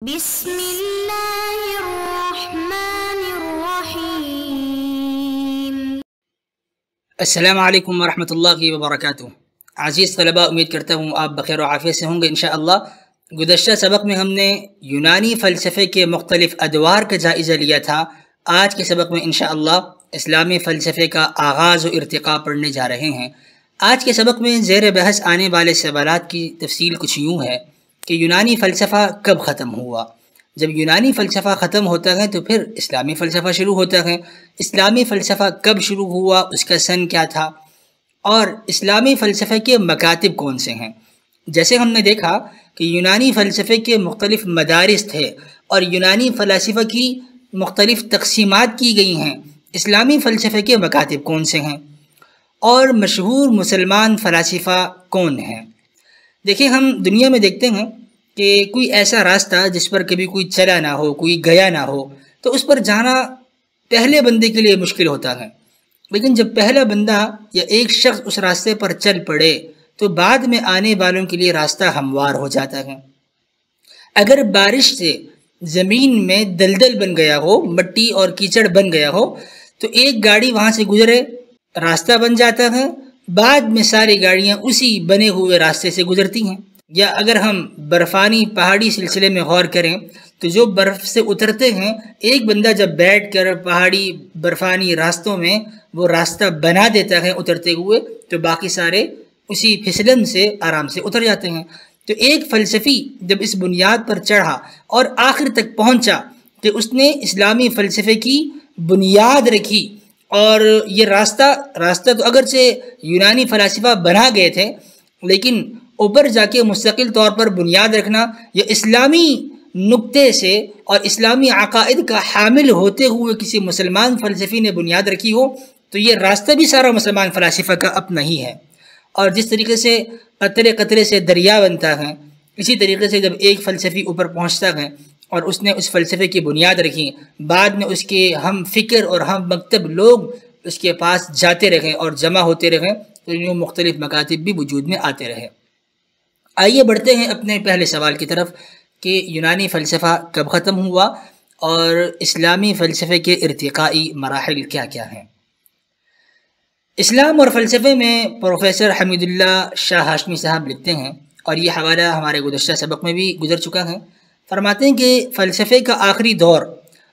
بسم اللہ الرحمن الرحیم۔ السلام علیکم ورحمۃ اللہ وبرکاتہ۔ عزیز طلباء، امید کرتا ہوں آپ بخیر و عافیت سے ہوں گے انشاءاللہ۔ گزشتہ سبق میں ہم نے یونانی فلسفے کے مختلف ادوار کا جائزہ لیا تھا۔ آج کے سبق میں انشاءاللہ اسلامی فلسفے کا آغاز و ارتقاء پڑھنے جا رہے ہیں۔ آج کے سبق میں زیر بحث آنے والے سوالات کی تفصیل کچھ یوں ہے کہ یونانی فلسفہ کب ختم ہوا؟ جب یونانی فلسفہ ختم ہوتا ہے تو پھر اسلامی فلسفہ شروع ہوتا ہے۔ اسلامی فلسفہ کب شروع ہوا، اس کا سن کیا تھا، اور اسلامی فلسفے کے مکاتب کون سے ہیں؟ جیسے ہم نے دیکھا کہ یونانی فلسفے کے مختلف مدارس تھے اور یونانی فلاسفہ کی مختلف تقسیمات کی گئی ہیں۔ اسلامی فلسفے کے مکاتب کون سے ہیں اور مشہور مسلمان فلاسفہ کون ہیں؟ دیکھیں، ہم دنیا میں دیکھتے ہیں کہ کوئی ایسا راستہ جس پر کبھی کوئی چلا نہ ہو، کوئی گیا نہ ہو، تو اس پر جانا پہلے بندے کے لیے مشکل ہوتا ہے۔ لیکن جب پہلا بندہ یا ایک شخص اس راستے پر چل پڑے تو بعد میں آنے والوں کے لیے راستہ ہموار ہو جاتا ہے۔ اگر بارش سے زمین میں دلدل بن گیا ہو، مٹی اور کیچڑ بن گیا ہو، تو ایک گاڑی وہاں سے گزرے راستہ بن جاتا ہے، بعد میں ساری گاڑیاں اسی بنے ہوئے راستے سے گزرتی ہیں۔ یا اگر ہم برفانی پہاڑی سلسلے میں غور کریں تو جو برف سے اترتے ہیں، ایک بندہ جب بیٹھ کر پہاڑی برفانی راستوں میں وہ راستہ بنا دیتا ہے اترتے ہوئے، تو باقی سارے اسی پھسلن سے آرام سے اتر جاتے ہیں۔ تو ایک فلسفی جب اس بنیاد پر چڑھا اور آخر تک پہنچا کہ اس نے اسلامی فلسفے کی بنیاد رکھی، اور یہ راستہ تو اگرچہ یونانی فلاسفہ بنا گئے تھے، لیکن اوپر جا کے مستقل طور پر بنیاد رکھنا یا اسلامی نقطے سے اور اسلامی عقائد کا حامل ہوتے ہوئے کسی مسلمان فلسفی نے بنیاد رکھی ہو، تو یہ راستہ بھی سارا مسلمان فلاسفہ کا اپنا ہی ہے۔ اور جس طریقے سے قطرے قطرے سے دریا بنتا ہے، اسی طریقے سے جب ایک فلسفی اوپر پہنچتا ہے اور اس نے اس فلسفے کی بنیاد رکھی، بعد میں اس کے ہم فکر اور ہم مکتب لوگ اس کے پاس جاتے رہے اور جمع ہوتے رہے، تو یوں مختلف مکاتب بھی وجود میں آتے رہے۔ آئیے بڑھتے ہیں اپنے پہلے سوال کی طرف کہ یونانی فلسفہ کب ختم ہوا اور اسلامی فلسفے کے ارتقائی مراحل کیا کیا ہیں۔ اسلام اور فلسفے میں پروفیسر حمید اللہ شاہ ہاشمی صاحب لکھتے ہیں، اور یہ حوالہ ہمارے گزشتہ سبق میں بھی گزر چکا ہے۔ فرماتے ہیں کہ فلسفے کا آخری دور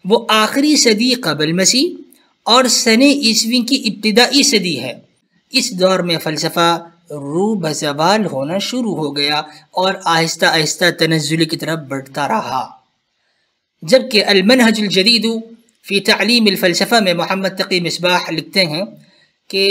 وہ آخری صدی قبل مسیح اور سن عیسوی کی ابتدائی صدی ہے۔ اس دور میں فلسفہ رو بزوال ہونا شروع ہو گیا اور آہستہ آہستہ تنزل کی طرف بڑھتا رہا، جبکہ المنہج الجدید فی تعلیم الفلسفہ میں محمد تقی مصباح لکھتے ہیں کہ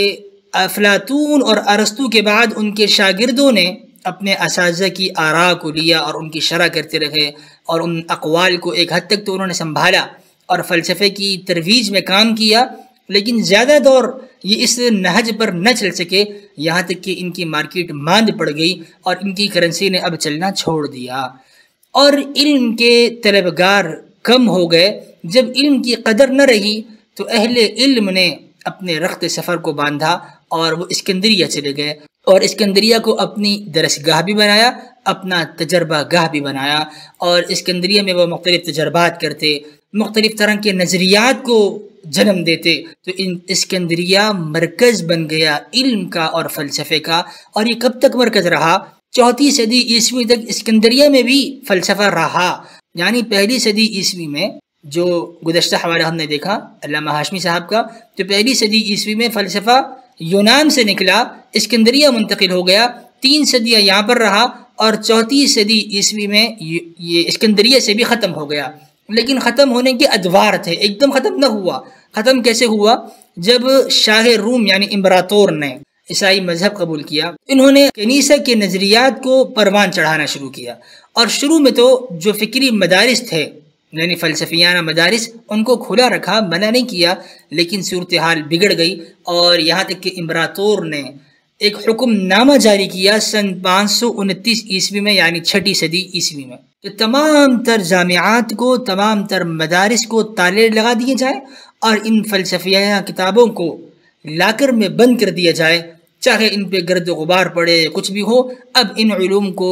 افلاطون اور ارسطو کے بعد ان کے شاگردوں نے اپنے اساتذہ کی آراء کو لیا اور ان کی شرح کرتے رہے، اور ان اقوال کو ایک حد تک تو انہوں نے سنبھالا اور فلسفے کی ترویج میں کام کیا، لیکن زیادہ دور یہ اس نہج پر نہ چل سکے، یہاں تک کہ ان کی مارکیٹ ماند پڑ گئی اور ان کی کرنسی نے اب چلنا چھوڑ دیا، اور علم کے طلبگار کم ہو گئے۔ جب علم کی قدر نہ رہی تو اہل علم نے اپنے رخت سفر کو باندھا اور وہ اسکندریہ چلے گئے، اور اسکندریہ کو اپنی درسگاہ بھی بنایا، اپنا تجربہ گاہ بھی بنایا، اور اسکندریہ میں وہ مختلف تجربات کرتے، مختلف طرح کے نظریات کو جنم دیتے۔ تو اسکندریہ مرکز بن گیا علم کا اور فلسفے کا، اور یہ کب تک مرکز رہا؟ 4 صدی عیسوی تک اسکندریہ میں بھی فلسفہ رہا۔ یعنی پہلی صدی عیسوی میں جو گزشتہ حوالہ ہم نے دیکھا علامہ ہاشمی صاحب کا، تو پہلی صدی عیسوی میں فلسفہ یونان سے نکلا، اسکندریہ منتقل ہو گیا، 3 صدیاں یہاں پر رہا، اور 4 صدی عیسوی میں یہ اسکندریہ سے بھی ختم ہو گیا۔ لیکن ختم ہونے کے ادوار تھے، ایک دم ختم نہ ہوا۔ ختم کیسے ہوا؟ جب شاہ روم یعنی امبراطور نے عیسائی مذہب قبول کیا، انہوں نے کنیسہ کے نظریات کو پروان چڑھانا شروع کیا، اور شروع میں تو جو فکری مدارس تھے یعنی فلسفیانہ مدارس، ان کو کھلا رکھا، منع نہیں کیا، لیکن صورتحال بگڑ گئی، اور یہاں تک کہ امبراطور نے ایک حکم نامہ جاری کیا سن 529 عیسوی میں، یعنی 6 صدی عیسوی میں، کہ تمام تر جامعات کو، تمام تر مدارس کو تالے لگا دیے جائیں اور ان فلسفیانہ کتابوں کو لاکر میں بند کر دیا جائے، چاہے ان پہ گرد و غبار پڑے کچھ بھی ہو، اب ان علوم کو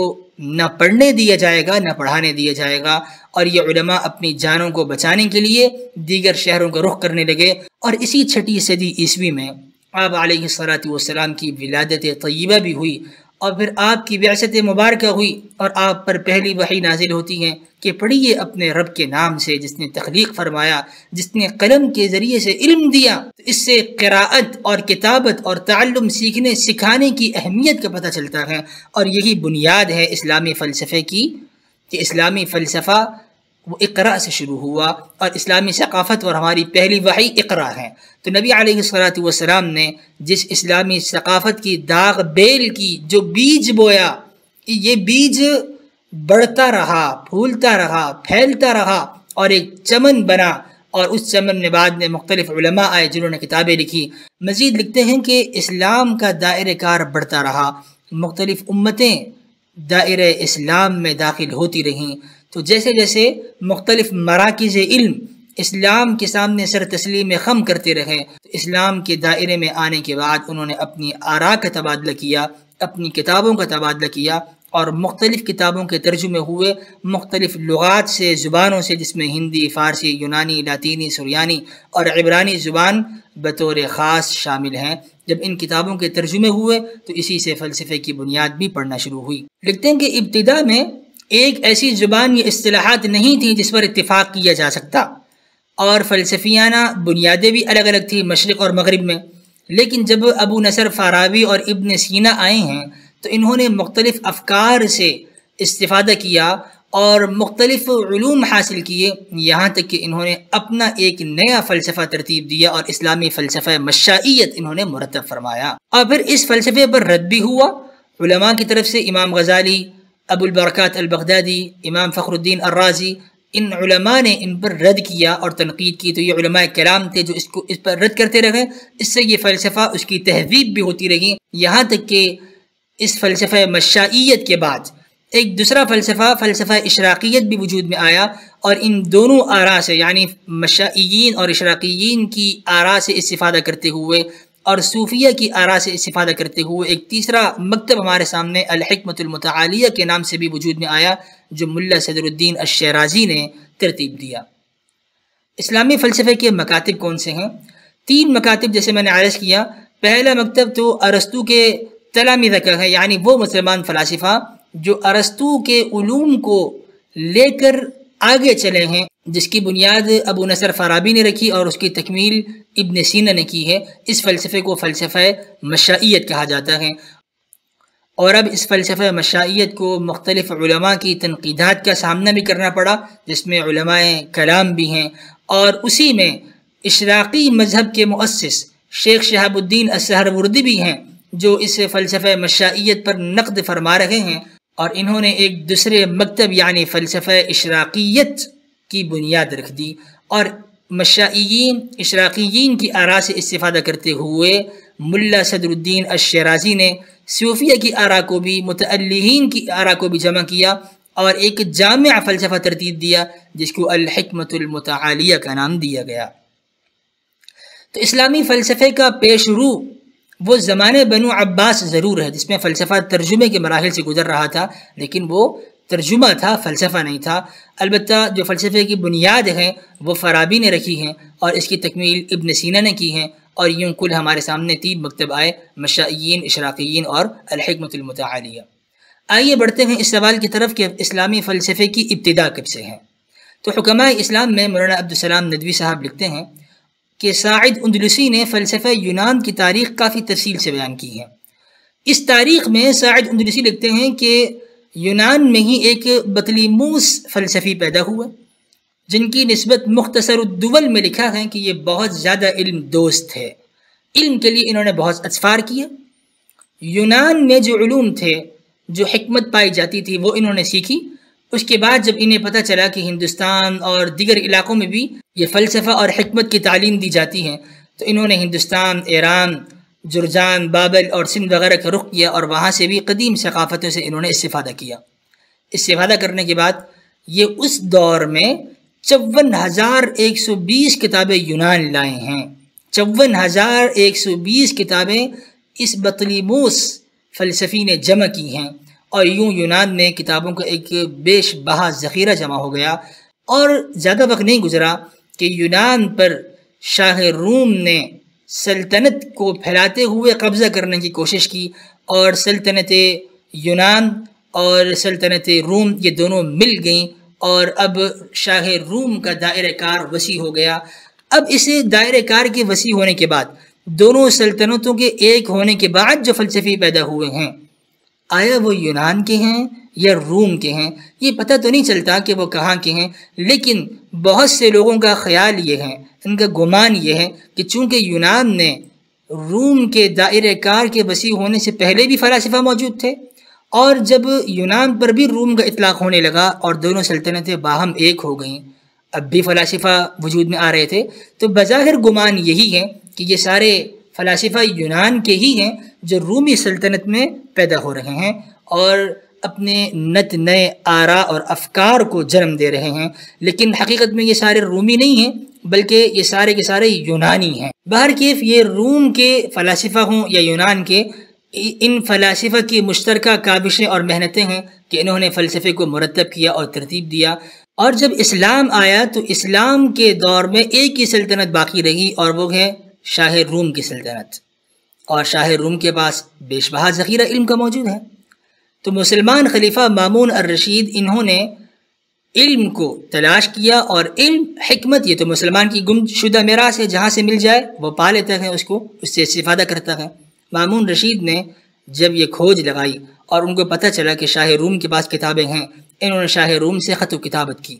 نہ پڑھنے دیا جائے گا نہ پڑھانے دیا جائے گا، اور یہ علماء اپنی جانوں کو بچانے کے لیے دیگر شہروں کا رخ کرنے لگے۔ اور اسی 6 صدی عیسوی میں آپ علیہ الصلاۃ والسلام کی ولادت طیبہ بھی ہوئی، اور پھر آپ کی بعثت مبارکہ ہوئی، اور آپ پر پہلی وحی نازل ہوتی ہے کہ پڑھیے اپنے رب کے نام سے جس نے تخلیق فرمایا، جس نے قلم کے ذریعے سے علم دیا۔ اس سے قراءت اور کتابت اور تعلم سیکھنے سکھانے کی اہمیت کا پتہ چلتا ہے، اور یہی بنیاد ہے اسلامی فلسفے کی، کہ اسلامی فلسفہ وہ اقرا سے شروع ہوا، اور اسلامی ثقافت اور ہماری پہلی وحی اقرا ہے۔ تو نبی علیہ الصلاۃ والسلام نے جس اسلامی ثقافت کی داغ بیل کی، جو بیج بویا، یہ بیج بڑھتا رہا، پھولتا رہا، پھیلتا رہا، اور ایک چمن بنا، اور اس چمن میں بعد میں مختلف علماء آئے جنہوں نے کتابیں لکھی۔ مزید لکھتے ہیں کہ اسلام کا دائرہ کار بڑھتا رہا، مختلف امتیں دائرہ اسلام میں داخل ہوتی رہیں، تو جیسے جیسے مختلف مراکز علم اسلام کے سامنے سر تسلیم خم کرتے رہے، تو اسلام کے دائرے میں آنے کے بعد انہوں نے اپنی آراء کا تبادلہ کیا، اپنی کتابوں کا تبادلہ کیا، اور مختلف کتابوں کے ترجمے ہوئے مختلف لغات سے، زبانوں سے، جس میں ہندی، فارسی، یونانی، لاطینی، سریانی اور عبرانی زبان بطور خاص شامل ہیں۔ جب ان کتابوں کے ترجمے ہوئے تو اسی سے فلسفے کی بنیاد بھی پڑھنا شروع ہوئی۔ لکھتے ہیں کہ ابتدا میں ایک ایسی زبان یا اصطلاحات نہیں تھیں جس پر اتفاق کیا جا سکتا، اور فلسفیانہ بنیادیں بھی الگ الگ تھیں مشرق اور مغرب میں، لیکن جب ابو نصر فارابی اور ابن سینا آئے ہیں تو انہوں نے مختلف افکار سے استفادہ کیا اور مختلف علوم حاصل کیے، یہاں تک کہ انہوں نے اپنا ایک نیا فلسفہ ترتیب دیا، اور اسلامی فلسفہ مشائیت انہوں نے مرتب فرمایا۔ اور پھر اس فلسفے پر رد بھی ہوا علماء کی طرف سے، امام غزالی، ابو البرکات البغدادی، امام فخر الدین الرازی، ان علماء نے ان پر رد کیا اور تنقید کی۔ تو یہ علماء کرام تھے جو اس پر رد کرتے رہے، اس سے یہ فلسفہ، اس کی تہذیب بھی ہوتی رہی، یہاں تک کہ اس فلسفہ مشائیت کے بعد ایک دوسرا فلسفہ، فلسفہ اشراقیت بھی وجود میں آیا، اور ان دونوں آراء سے، یعنی مشائیین اور اشراقیین کی آراء سے استفادہ کرتے ہوئے اور صوفیہ کی آراء سے استفادہ کرتے ہوئے ایک تیسرا مکتب ہمارے سامنے الحکمت المتعالیہ کے نام سے بھی وجود میں آیا، جو ملا صدر الدین الشیرازی نے ترتیب دیا۔ اسلامی فلسفے کے مکاتب کون سے ہیں؟ 3 مکاتب جیسے میں نے عرض کیا۔ پہلا مکتب تو ارسطو کے تلامذہ کا ہے، یعنی وہ مسلمان فلاسفہ جو ارسطو کے علوم کو لے کر آگے چلے ہیں، جس کی بنیاد ابو نصر فارابی نے رکھی اور اس کی تکمیل ابن سینا نے کی ہے۔ اس فلسفے کو فلسفہ مشائیت کہا جاتا ہے، اور اب اس فلسفہ مشائیت کو مختلف علماء کی تنقیدات کا سامنا بھی کرنا پڑا، جس میں علماء کلام بھی ہیں، اور اسی میں اشراقی مذہب کے مؤسس شیخ شہاب الدین السہروردی بھی ہیں، جو اس فلسفہ مشائیت پر نقد فرما رہے ہیں، اور انہوں نے ایک دوسرے مکتب یعنی فلسفہ اشراقیت کی بنیاد رکھ دی، اور مشائیین اشراقیین کی آراء سے استفادہ کرتے ہوئے ملا صدر الدین الشیرازی نے صوفیہ کی آراء کو بھی، متعلیین کی آراء کو بھی جمع کیا، اور ایک جامع فلسفہ ترتیب دیا جس کو الحکمت المتعالیہ کا نام دیا گیا۔ تو اسلامی فلسفے کا پیش رو وہ زمانے بنو عباس ضرور ہے، جس میں فلسفہ ترجمے کے مراحل سے گزر رہا تھا، لیکن وہ ترجمہ تھا، فلسفہ نہیں تھا۔ البتہ جو فلسفے کی بنیاد ہیں وہ فارابی نے رکھی ہیں، اور اس کی تکمیل ابن سینا نے کی ہیں، اور یوں کل ہمارے سامنے 3 مکتب آئے، مشائیین، اشراقیین اور الحکمت المتعالیہ۔ آئیے بڑھتے ہیں اس سوال کی طرف کہ اسلامی فلسفے کی ابتدا کب سے ہے۔ تو حکماء اسلام میں مولانا عبدالسلام ندوی صاحب لکھتے ہیں کہ ساعد اندلسی نے فلسفہ یونان کی تاریخ کافی تفصیل سے بیان کی ہے۔ اس تاریخ میں ساعد اندلسی لکھتے ہیں کہ یونان میں ہی ایک بطلیموس فلسفی پیدا ہوئے، جن کی نسبت مختصر الدول میں لکھا ہے کہ یہ بہت زیادہ علم دوست ہے، علم کے لیے انہوں نے بہت اسفار کیے۔ یونان میں جو علوم تھے، جو حکمت پائی جاتی تھی، وہ انہوں نے سیکھی۔ اس کے بعد جب انہیں پتہ چلا کہ ہندوستان اور دیگر علاقوں میں بھی یہ فلسفہ اور حکمت کی تعلیم دی جاتی ہے، تو انہوں نے ہندوستان، ایران، جرجان، بابل اور سندھ وغیرہ کا رخ کیا، اور وہاں سے بھی قدیم ثقافتوں سے انہوں نے استفادہ کیا۔ استفادہ کرنے کے بعد یہ اس دور میں 54,120 کتابیں یونان لائے ہیں۔ 54,120 کتابیں اس بطلیموس فلسفی نے جمع کی ہیں، اور یوں یونان میں کتابوں کا ایک بیش بہا ذخیرہ جمع ہو گیا، اور زیادہ وقت نہیں گزرا کہ یونان پر شاہ روم نے سلطنت کو پھیلاتے ہوئے قبضہ کرنے کی کوشش کی، اور سلطنت یونان اور سلطنت روم یہ دونوں مل گئیں، اور اب شاہ روم کا دائرہ کار وسیع ہو گیا۔ اب اس دائرہ کار کے وسیع ہونے کے بعد، دونوں سلطنتوں کے ایک ہونے کے بعد جو فلسفی پیدا ہوئے ہیں، آیا وہ یونان کے ہیں یا روم کے ہیں، یہ پتہ تو نہیں چلتا کہ وہ کہاں کے ہیں، لیکن بہت سے لوگوں کا خیال یہ ہے، ان کا گمان یہ ہے کہ چونکہ یونان نے روم کے دائرہ کار کے وسیع ہونے سے پہلے بھی فلاسفہ موجود تھے، اور جب یونان پر بھی روم کا اطلاق ہونے لگا اور دونوں سلطنتیں باہم ایک ہو گئیں، اب بھی فلاسفہ وجود میں آ رہے تھے، تو بظاہر گمان یہی ہے کہ یہ سارے فلاسفہ یونان کے ہی ہیں جو رومی سلطنت میں پیدا ہو رہے ہیں اور اپنے نت نئے آراء اور افکار کو جنم دے رہے ہیں، لیکن حقیقت میں یہ سارے رومی نہیں ہیں بلکہ یہ سارے کے سارے یونانی ہیں۔ بہرکیف یہ روم کے فلاسفہ ہوں یا یونان کے، ان فلاسفہ کی مشترکہ کاوشیں اور محنتیں ہیں کہ انہوں نے فلسفے کو مرتب کیا اور ترتیب دیا، اور جب اسلام آیا تو اسلام کے دور میں ایک ہی سلطنت باقی رہی، اور وہ ہے شاہ روم کی سلطنت، اور شاہ روم کے پاس بیش بہا ذخیرہ علم کا موجود ہے۔ تو مسلمان خلیفہ مامون الرشید انہوں نے علم کو تلاش کیا، اور علم حکمت یہ تو مسلمان کی گم شدہ میراث ہے، جہاں سے مل جائے وہ پا لیتا ہے، اس کو اس سے استفادہ کرتا ہے۔ مامون رشید نے جب یہ کھوج لگائی اور ان کو پتہ چلا کہ شاہ روم کے پاس کتابیں ہیں، انہوں نے شاہ روم سے خط و کتابت کی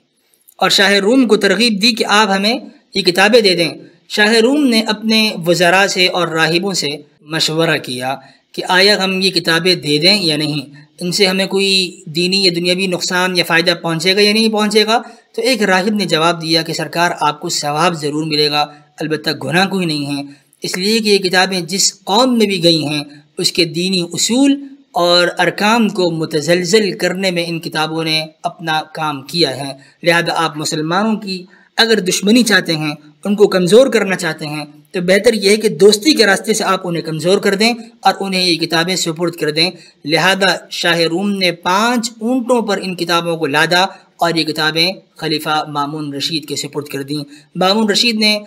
اور شاہ روم کو ترغیب دی کہ آپ ہمیں یہ کتابیں دے دیں۔ شاہ روم نے اپنے وزراء سے اور راہبوں سے مشورہ کیا کہ آیا ہم یہ کتابیں دے دیں یا نہیں، ان سے ہمیں کوئی دینی یا دنیاوی نقصان یا فائدہ پہنچے گا یا نہیں پہنچے گا۔ تو ایک راہب نے جواب دیا کہ سرکار آپ کو ثواب ضرور ملے گا، البتہ گناہ کوئی نہیں ہے، اس لیے کہ یہ کتابیں جس قوم میں بھی گئی ہیں اس کے دینی اصول اور ارکان کو متزلزل کرنے میں ان کتابوں نے اپنا کام کیا ہے، لہذا آپ مسلمانوں کی اگر دشمنی چاہتے ہیں، ان کو کمزور کرنا چاہتے ہیں، تو بہتر یہ ہے کہ دوستی کے راستے سے آپ انہیں کمزور کر دیں اور انہیں یہ کتابیں سپرد کر دیں۔ لہذا شاہ روم نے 5 اونٹوں پر ان کتابوں کو لادا اور یہ کتابیں خلیفہ مامون رشید کے سپرد کر دیں۔ مامون رشید نے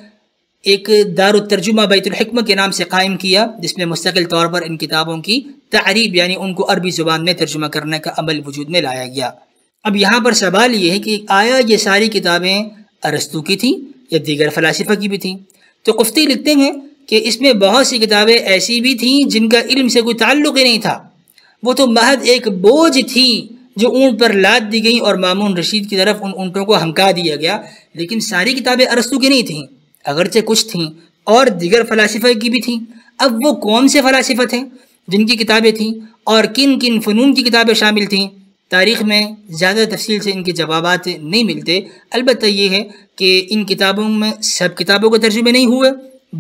ایک دار الترجمہ بیت الحکمہ کے نام سے قائم کیا، جس میں مستقل طور پر ان کتابوں کی تعریب یعنی ان کو عربی زبان میں ترجمہ کرنے کا عمل وجود میں لایا گیا۔ اب یہاں پر سوال یہ ہے کہ آیا یہ ساری کتابیں ارسطو کی تھیں یا دیگر فلاسفہ کی بھی تھیں؟ تو قفطی لکھتے ہیں کہ اس میں بہت سی کتابیں ایسی بھی تھیں جن کا علم سے کوئی تعلق ہی نہیں تھا، وہ تو محض ایک بوجھ تھیں جو اونٹ پر لاد دی گئیں اور مامون رشید کی طرف ان اونٹوں کو ہمکا دیا گیا، لیکن ساری کتابیں ارسطو کی نہیں تھیں، اگرچہ کچھ تھیں اور دیگر فلاسفہ کی بھی تھیں۔ اب وہ کون سے فلاسفہ تھے جن کی کتابیں تھیں اور کن کن فنون کی کتابیں شامل تھیں؟ تاریخ میں زیادہ تفصیل سے ان کے جوابات نہیں ملتے، البتہ یہ ہے کہ ان کتابوں میں سب کتابوں کے ترجمے نہیں ہوئے،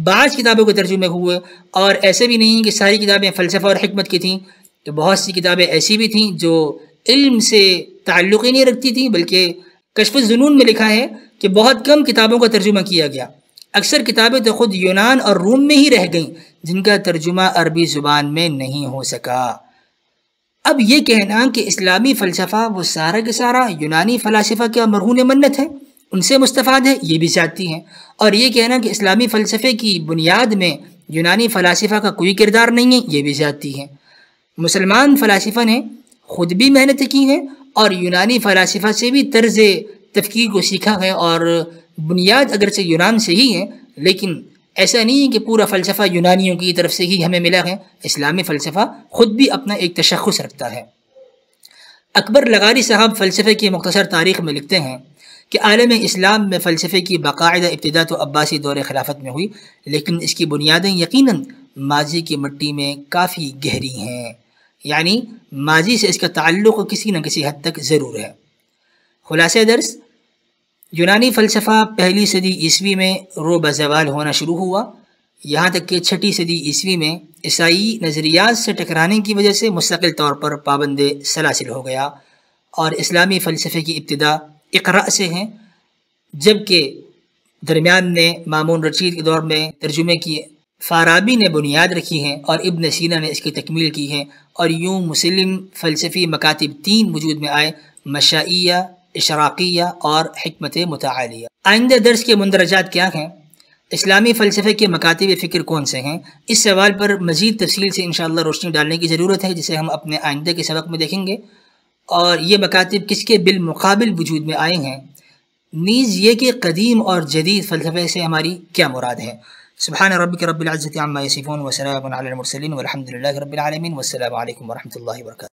بعض کتابوں کے ترجمے ہوئے، اور ایسے بھی نہیں کہ ساری کتابیں فلسفہ اور حکمت کی تھیں، تو بہت سی کتابیں ایسی بھی تھیں جو علم سے تعلق ہی نہیں رکھتی تھیں، بلکہ کشف الظنون میں لکھا ہے کہ بہت کم کتابوں کا ترجمہ کیا گیا، اکثر کتابیں تو خود یونان اور روم میں ہی رہ گئیں جن کا ترجمہ عربی زبان میں نہیں ہو سکا۔ اب یہ کہنا کہ اسلامی فلسفہ وہ سارا کے سارا یونانی فلاسفہ کا مرہون منت ہے، ان سے مستفاد ہے، یہ بھی زیادتی ہے، اور یہ کہنا کہ اسلامی فلسفے کی بنیاد میں یونانی فلاسفہ کا کوئی کردار نہیں ہے، یہ بھی زیادتی ہے۔ مسلمان فلاسفہ نے خود بھی محنت کی ہیں اور یونانی فلاسفہ سے بھی طرز تفکیر کو سیکھا ہے، اور بنیاد اگرچہ یونان سے ہی ہے، لیکن ایسا نہیں ہے کہ پورا فلسفہ یونانیوں کی طرف سے ہی ہمیں ملا ہے، اسلامی فلسفہ خود بھی اپنا ایک تشخص رکھتا ہے۔ اکبر لغاری صاحب فلسفے کی مختصر تاریخ میں لکھتے ہیں کہ عالم اسلام میں فلسفے کی باقاعدہ ابتدا تو عباسی دور خلافت میں ہوئی، لیکن اس کی بنیادیں یقیناً ماضی کی مٹی میں کافی گہری ہیں، یعنی ماضی سے اس کا تعلق کسی نہ کسی حد تک ضرور ہے۔ خلاصہ درس، یونانی فلسفہ 1 صدی عیسوی میں رو بزوال ہونا شروع ہوا، یہاں تک کہ 6 صدی عیسوی میں عیسائی نظریات سے ٹکرانے کی وجہ سے مستقل طور پر پابند سلاسل ہو گیا، اور اسلامی فلسفے کی ابتدا اقراء سے ہے، جبکہ درمیان میں مامون رشید کے دور میں ترجمے کی فارابی نے بنیاد رکھی ہے اور ابن سینا نے اس کی تکمیل کی ہے، اور یوں مسلم فلسفی مکاتب 3 وجود میں آئے: مشائیہ، اشراقیہ اور حکمت متعالیہ۔ آئندہ درس کے مندرجات کیا ہیں؟ اسلامی فلسفے کے مکاتب فکر کون سے ہیں؟ اس سوال پر مزید تفصیل سے انشاءاللہ روشنی ڈالنے کی ضرورت ہے، جسے ہم اپنے آئندہ کے سبق میں دیکھیں گے۔ اور یہ مکاتب کس کے بالمقابل وجود میں آئے ہیں، نیز یہ کہ قدیم اور جدید فلسفے سے ہماری کیا مراد ہے۔ سبحان ربک رب العزت عما یصفون وسلام علی المرسلین والحمد للہ رب العالمین، والسلام علیکم ورحمۃ اللہ وبرکاتہ۔